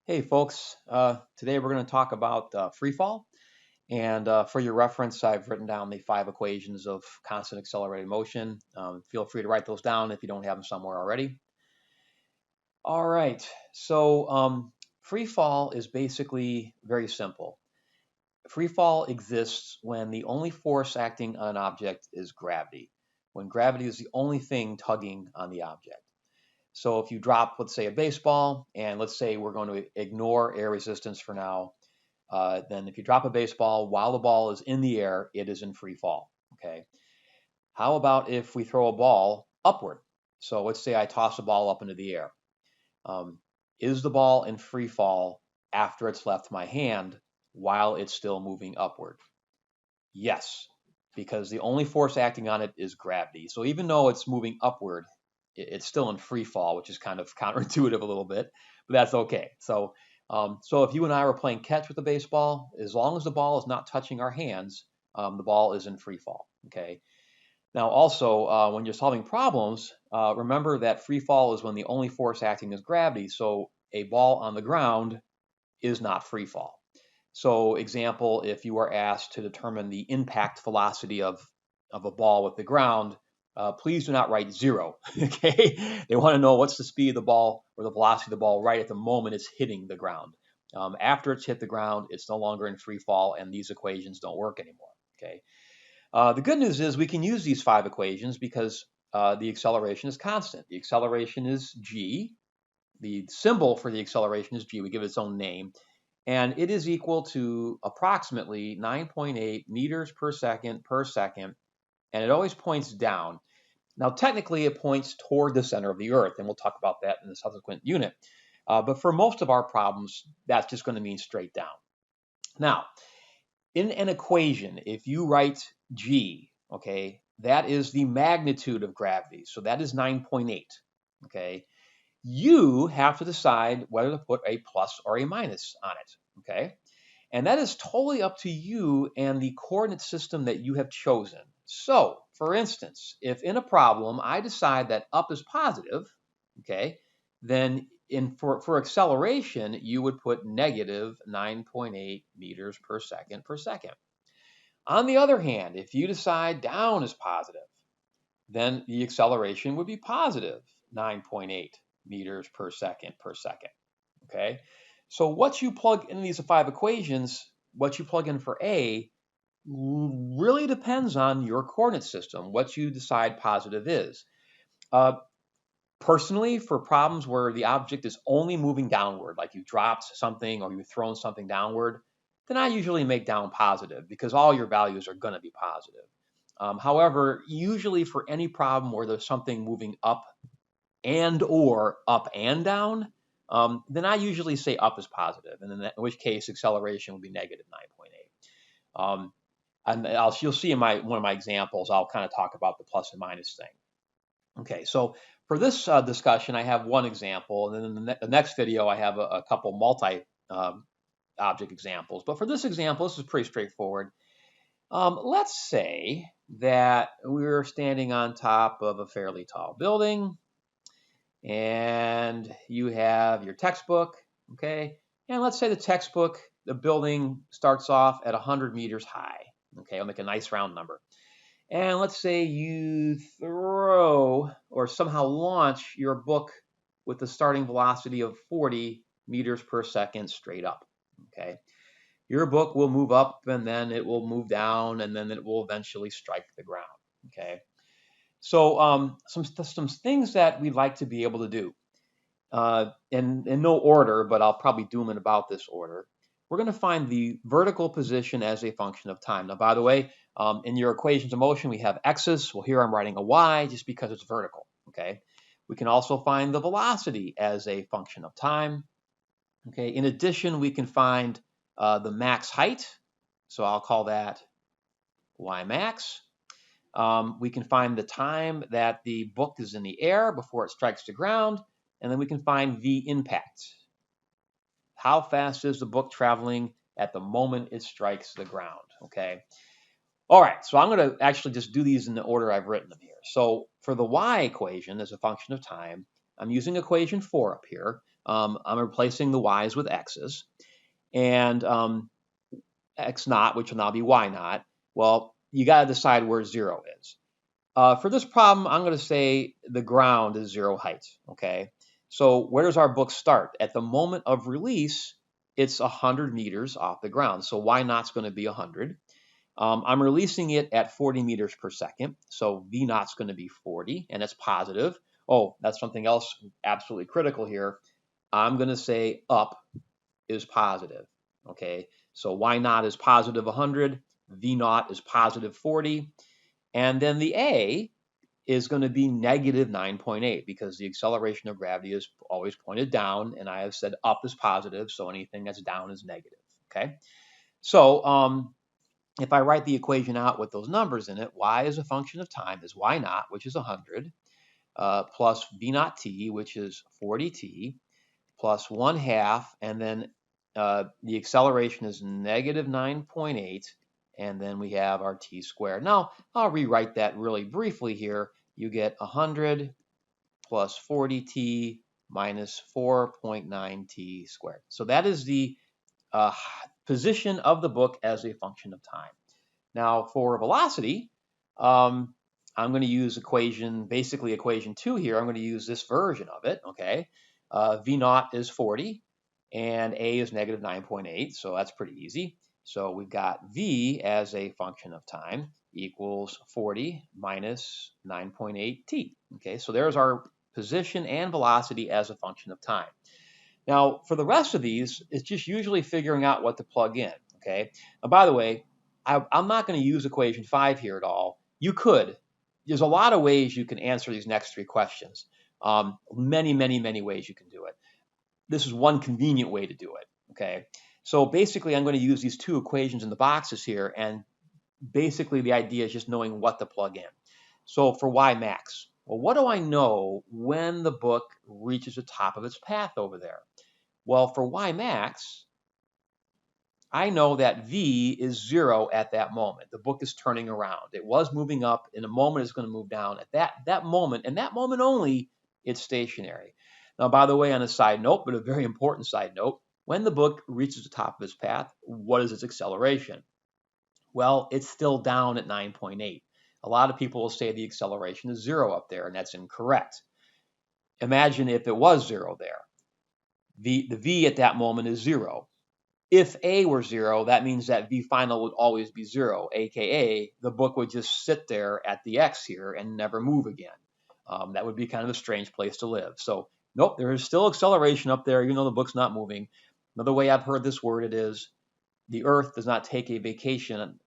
Hey folks, today we're going to talk about free fall. And for your reference, I've written down the 5 equations of constant accelerated motion. Feel free to write those down if you don't have them somewhere already. All right, so free fall is basically very simple. Free fall exists when the only force acting on an object is gravity, when gravity is the only thing tugging on the object. So if you drop, let's say, a baseball, and let's say we're going to ignore air resistance for now, then if you drop a baseball while the ball is in the air, it is in free fall. Okay. How about if we throw a ball upward? So let's say I toss a ball up into the air. Um, is the ball in free fall after it's left my hand while it's still moving upward? Yes, because the only force acting on it is gravity. So even though it's moving upward, it's still in free fall, which is kind of counterintuitive a little bit, but that's okay. So if you and I were playing catch with a baseball, as long as the ball is not touching our hands, the ball is in free fall. Okay. Now, also, when you're solving problems, remember that free fall is when the only force acting is gravity. So a ball on the ground is not free fall. So, example, if you are asked to determine the impact velocity of a ball with the ground, please do not write zero. Okay, they want to know what's the speed of the ball or the velocity of the ball right at the moment it's hitting the ground. After it's hit the ground, it's no longer in free fall, and these equations don't work anymore. Okay. The good news is we can use these 5 equations because the acceleration is constant. The acceleration is g. The symbol for the acceleration is g. We give it its own name. And it is equal to approximately 9.8 meters per second, and it always points down. Now, technically, it points toward the center of the Earth, and we'll talk about that in the subsequent unit. But for most of our problems, that's just going to mean straight down. Now, in an equation, if you write g, okay, that is the magnitude of gravity. So that is 9.8, okay? You have to decide whether to put a plus or a minus on it, okay? And that is totally up to you and the coordinate system that you have chosen. So, for instance, if in a problem I decide that up is positive, okay, then for acceleration, you would put negative 9.8 meters per second per second. On the other hand, if you decide down is positive, then the acceleration would be positive 9.8 meters per second per second. Okay. So what you plug in these 5 equations, what you plug in for A, really depends on your coordinate system, what you decide positive is. Uh, Personally, for problems where the object is only moving downward, like you dropped something or you've thrown something downward, then I usually make down positive because all your values are going to be positive. However, usually for any problem where there's something moving up and or up and down, then I usually say up is positive, and in which case acceleration will be negative 9.8. And you'll see in one of my examples, I'll kind of talk about the plus and minus thing. Okay, so for this discussion, I have one example, and then in the next video, I have a couple multi-object examples. But for this example, this is pretty straightforward. Let's say that we're standing on top of a fairly tall building, and you have your textbook, okay? And let's say the building starts off at 100 meters high, okay? I'll make a nice round number. And let's say you throw or somehow launch your book with the starting velocity of 40 meters per second straight up, okay? Your book will move up and then it will move down and then it will eventually strike the ground, okay? So some things that we'd like to be able to do in no order, but I'll probably do them in about this order. We're going to find the vertical position as a function of time. Now, by the way, in your equations of motion, we have x's. Well, here I'm writing a y just because it's vertical, okay? We can also find the velocity as a function of time, okay? In addition, we can find the max height, so I'll call that y max. We can find the time that the book is in the air before it strikes the ground, and then we can find v impact. How fast is the book traveling at the moment it strikes the ground, okay? All right, so I'm going to actually just do these in the order I've written them here. So for the y equation as a function of time, I'm using equation 4 up here. I'm replacing the y's with x's, and x naught, which will now be y naught. Well, you got to decide where 0 is. For this problem, I'm going to say the ground is 0 height, okay? So where does our book start? At the moment of release, it's 100 meters off the ground. So y naught's going to be 100. I'm releasing it at 40 meters per second. So v naught's going to be 40, and it's positive. Oh, that's something else absolutely critical here. I'm going to say up is positive, okay? So y naught is positive 100, v naught is positive 40, and then the a is going to be negative 9.8 because the acceleration of gravity is always pointed down, and I have said up is positive, so anything that's down is negative, okay? So if I write the equation out with those numbers in it, y as a function of time is y naught, which is 100, plus v naught t, which is 40t, plus 1/2, and then the acceleration is negative 9.8, and then we have our t squared. Now, I'll rewrite that really briefly here. You get 100 plus 40t minus 4.9t squared. So that is the position of the book as a function of time. Now, for velocity, I'm going to use basically equation 2 here. I'm going to use this version of it, okay? V naught is 40, and A is negative 9.8, so that's pretty easy. So we've got V as a function of time equals 40 minus 9.8t, okay? So there's our position and velocity as a function of time. Now, for the rest of these, it's just usually figuring out what to plug in, okay? Now, by the way, I'm not going to use equation 5 here at all. You could. There's a lot of ways you can answer these next 3 questions. Many, many, many ways you can do it. This is one convenient way to do it, okay? So basically, I'm going to use these 2 equations in the boxes here, and basically the idea is just knowing what to plug in. So for y max, well, what do I know when the book reaches the top of its path over there? Well, for y max, I know that v is 0 at that moment. The book is turning around. It was moving up. In a moment, it's going to move down. At that moment, and that moment only, it's stationary. Now, by the way, on a side note, but a very important side note, when the book reaches the top of its path, what is its acceleration? Well, it's still down at 9.8. A lot of people will say the acceleration is 0 up there, and that's incorrect. Imagine if it was 0 there. The v at that moment is 0. If a were 0, that means that v final would always be 0, aka the book would just sit there at the x here and never move again. That would be kind of a strange place to live. So nope, there is still acceleration up there, even though the book's not moving. Another way I've heard this worded is the Earth does not take a vacation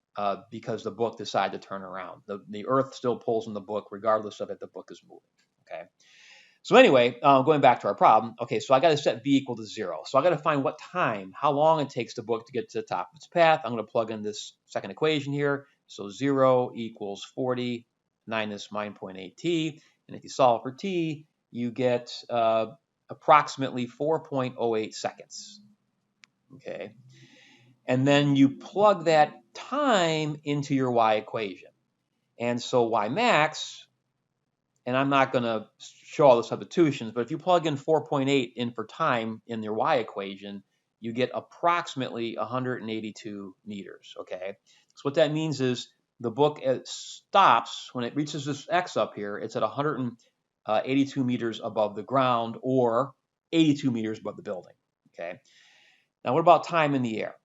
because the book decided to turn around. The Earth still pulls in the book regardless of if the book is moving. Okay. So anyway, going back to our problem, okay, so I got to set v equal to 0. So I got to find what time, how long it takes the book to get to the top of its path. I'm going to plug in this second equation here. So 0 equals 40 minus 9.8t. And if you solve for t, you get approximately 4.08 seconds. Okay. And then you plug that time into your y equation. And so y max, and I'm not going to show all the substitutions, but if you plug in 4.8 in for time in your y equation, you get approximately 182 meters, okay? So what that means is the book stops, when it reaches this x up here, it's at 182 meters above the ground or 82 meters above the building, okay? Now what about time in the air?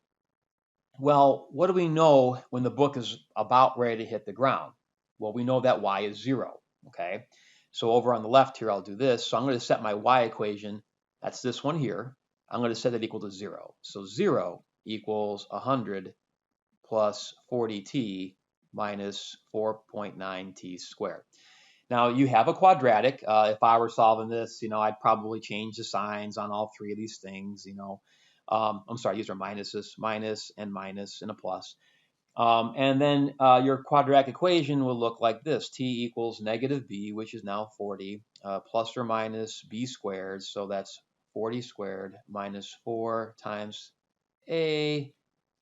Well, what do we know when the book is about ready to hit the ground? Well, we know that y is 0, okay? So over on the left here, I'll do this. So I'm going to set my y equation, that's this one here. I'm going to set it equal to 0. So 0 equals 100 plus 40t minus 4.9t squared. Now, you have a quadratic. If I were solving this, I'd probably change the signs on all 3 of these things, I'm sorry, these are minuses, minus and a plus. And then your quadratic equation will look like this. T equals negative b, which is now 40, plus or minus b squared. So that's 40 squared minus 4 times a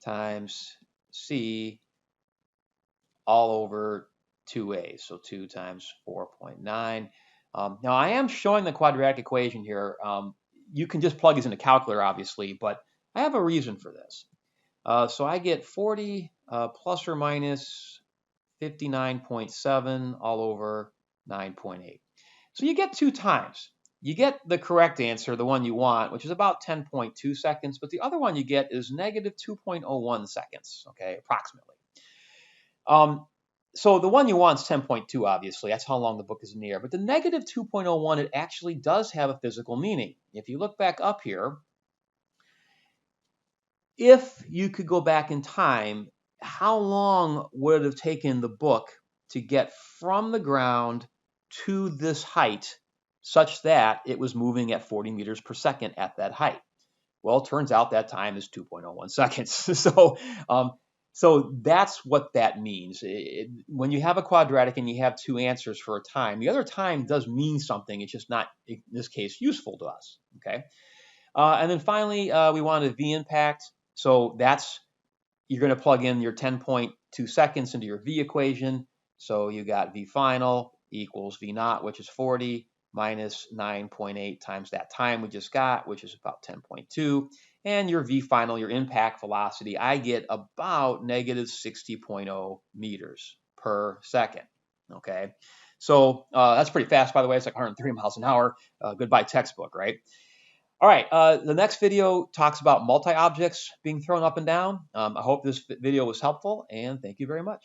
times c all over 2a. So 2 times 4.9. Now I am showing the quadratic equation here. you can just plug these into calculator, obviously, but I have a reason for this. So I get 40 plus or minus 59.7 all over 9.8. So you get 2 times. You get the correct answer, the one you want, which is about 10.2 seconds, but the other one you get is negative 2.01 seconds, okay, approximately. So the one you want is 10.2, obviously. That's how long the book is in the air. But the negative 2.01, it actually does have a physical meaning. If you look back up here, if you could go back in time, how long would it have taken the book to get from the ground to this height such that it was moving at 40 meters per second at that height? Well, it turns out that time is 2.01 seconds. So that's what that means. When you have a quadratic and you have 2 answers for a time, the other time does mean something. It's just not, in this case, useful to us. Okay. And then finally, we wanted V impact. So you're going to plug in your 10.2 seconds into your V equation. So you got V final equals V naught, which is 40, minus 9.8 times that time we just got, which is about 10.2. And your V final, your impact velocity, I get about negative 60.0 meters per second. Okay. So that's pretty fast, by the way. It's like 130 miles an hour. Goodbye textbook, right? All right, the next video talks about multi-objects being thrown up and down. I hope this video was helpful, and thank you very much.